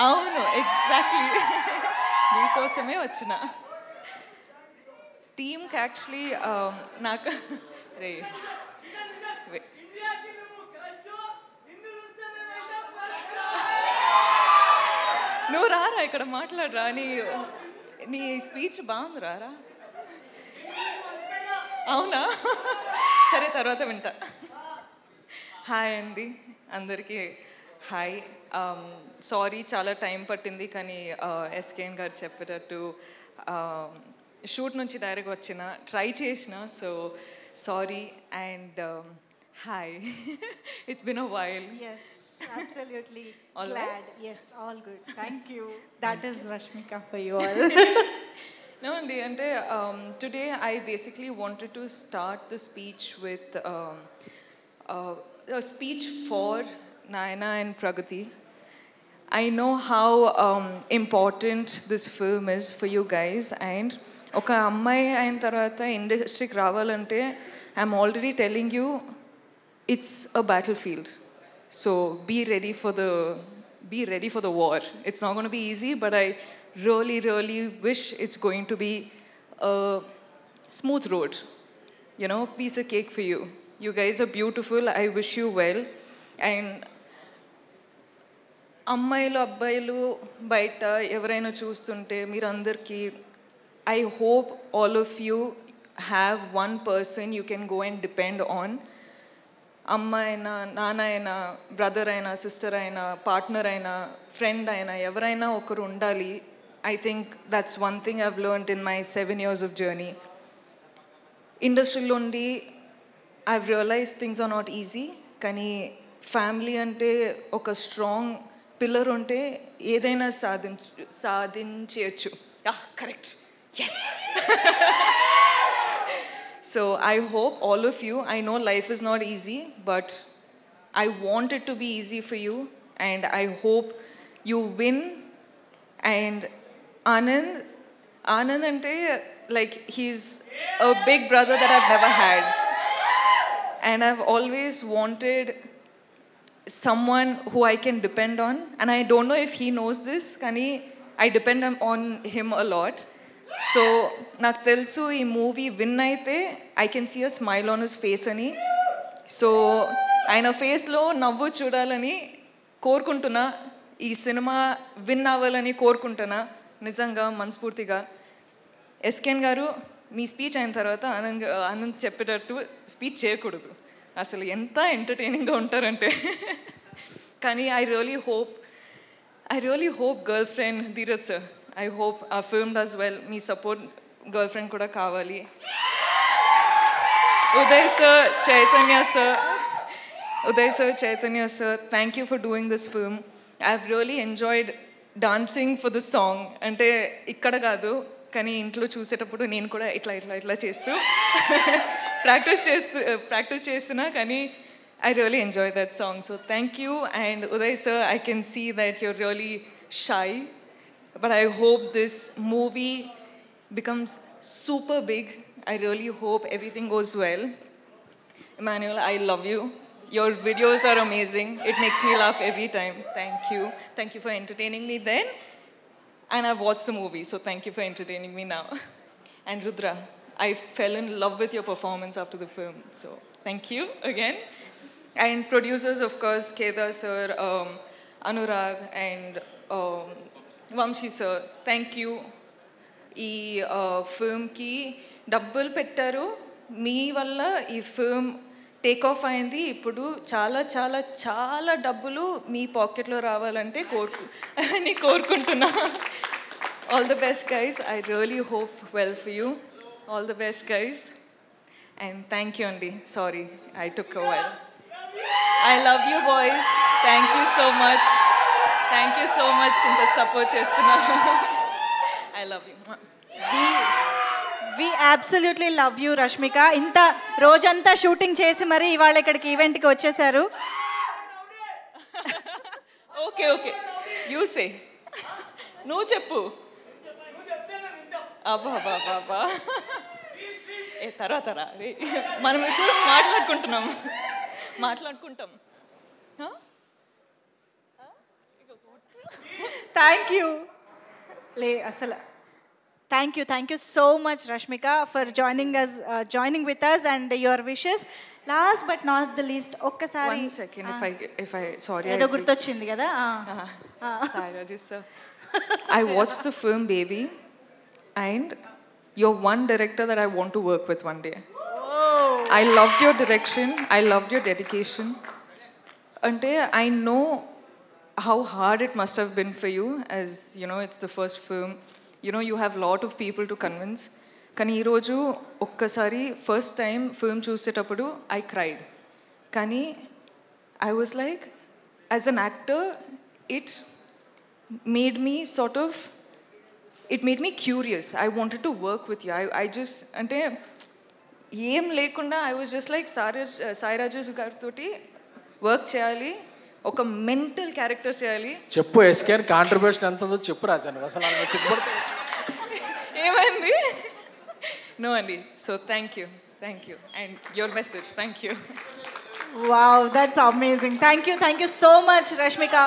అవును, ఎగ్జాక్ట్లీ మీకోసమే వచ్చిన. టీమ్కి యాక్చువల్లీ నాకు రే నువ్వు రారా ఇక్కడ మాట్లాడరా, నీ స్పీచ్ బాగుంది, రారా. అవునా, సరే తర్వాత వింటా. హాయ్ అండి అందరికీ, హాయ్. సారీ చాలా టైం పట్టింది, కానీ ఎస్కేఎన్ గారు చెప్పేటట్టు షూట్ నుంచి డైరెక్ట్ వచ్చిన, ట్రై చేసిన, so sorry. And hi, it's been a while. Yes, absolutely. All Glad. right? Yes, all good. Thank you. That is Rashmika for you all. No, Andy, and today I basically wanted to start the speech with a speech for Nayana and Pragati. I know how important this film is for you guys, and oka ammai ayin tarvata industry ki ravalante I'm already telling you it's a battlefield. So be ready for the war. It's not going to be easy, but I really wish it's going to be a smooth road. You know, piece of cake for you. You guys are beautiful. I wish you well. And అమ్మాయిలు అబ్బాయిలు బయట ఎవరైనా చూస్తుంటే మీరందరికీ I hope all of you have one person you can go and depend on. అమ్మ అయినా, నాన్న అయినా, బ్రదర్ అయినా, సిస్టర్ అయినా, పార్ట్నర్ అయినా, ఫ్రెండ్ అయినా, ఎవరైనా ఒకరు ఉండాలి. I think that's one thing I've learned in my 7 years of journey. ఇండస్ట్రీలో ఉండి I've realize things are not easy, కానీ ఫ్యామిలీ అంటే ఒక స్ట్రాంగ్ పిల్లర్ ఉంటే ఏదైనా సాధించవచ్చు. Correct, yes. So I hope all of you, I know life is not easy, but I want it to be easy for you, and I hope you win. And Anand ante, like, he's a big brother that I've never had, and I've always wanted someone who I can depend on, and I don't know if he knows this, kani I depend on him a lot. So నాకు తెలుసు ఈ movie win అయితే I can see a smile on his face అని. So ఆయన ఫేస్లో నవ్వు చూడాలని కోరుకుంటున్నా, ఈ సినిమా విన్ అవ్వాలని కోరుకుంటున్నా నిజంగా మనస్ఫూర్తిగా. ఎస్కేఎన్ గారు, మీ స్పీచ్ అయిన తర్వాత ఆనంద్ చెప్పేటట్టు స్పీచ్ చేయకూడదు, అసలు ఎంత ఎంటర్టైనింగ్గా ఉంటారంటే. కానీ I really hope girl friend Dheeraj sir, I hope our film does well. Me support girlfriend kuda kavali. Uday sir, Chaitanya sir, thank you for doing this film. I've really enjoyed dancing for the song. Ante ikkada kaadu, kani intlo chusetappudu nenu kuda itla chestu practice chesina, kani I really enjoyed that song. So thank you. And Uday sir, I can see that you're really shy, but I hope this movie becomes super big. I really hope everything goes well. Emmanuel, I love you. Your videos are amazing. It makes me laugh every time. Thank you for entertaining me then. And I've watched the movie, so thank you for entertaining me now. And Rudra, I fell in love with your performance after the film, so thank you again. And producers, of course, Kedar sir, Anurag, and Vamshi sir, thank you. ఈ ఫిల్మ్కి డబ్బులు పెట్టారు, మీ వల్ల ఈ film take off అయింది. ఇప్పుడు చాలా చాలా చాలా డబ్బులు మీ పాకెట్లో రావాలంటే కోరుకుంటున్నా. All the best guys. I really hope well for you. All the best guys. And thank you అండి. Sorry I took a while. I love you boys. Thank you so much. Thank you so much ఇంత support చేస్తున్నారు. I love you. We absolutely love you Rashmika. ఇంత రోజంతా shooting చేసి మరి ఇవాళ ఇక్కడికి ఈవెంట్కి వచ్చేసారు. ఓకే యూ సే, నువ్వు చెప్పు. అబ్బా తర్వాత మనం ఇద్దరం మాట్లాడుకుంటాం. థ్యాంక్ యూ లే అసలు thank you so much Rashmika for joining with us and your wishes. Last but not the least ఒక్కసారి One second, if I sorry. ఏదో గుర్తొచ్చింది కదా. Sairaj sir. I watched the film Baby, and you're one director that I want to work with one day. Oh. I loved your direction. I loved your dedication. Ante I know how hard it must have been for you, as you know, it's the first film. You know, you have a lot of people to convince. కానీ ఈరోజు ఒక్కసారి first time film చూసేటప్పుడు I cried. కానీ I was like, as an actor it made me sort of, it made me curious. I wanted to work with you. I just అంటే ఏం లేకుండా I was just like Sai Raju గారితో work చేయాలి, ఒక mental character చేయాలి. చెప్పు ఎస్కేన్ contribution ఎంత ఉందో చెప్పు రాజా, నువ్వు అసలు ఏమైంది? No, Andy. So thank you. And your message, thank you. Wow, that's amazing. Thank you so much, Rashmika.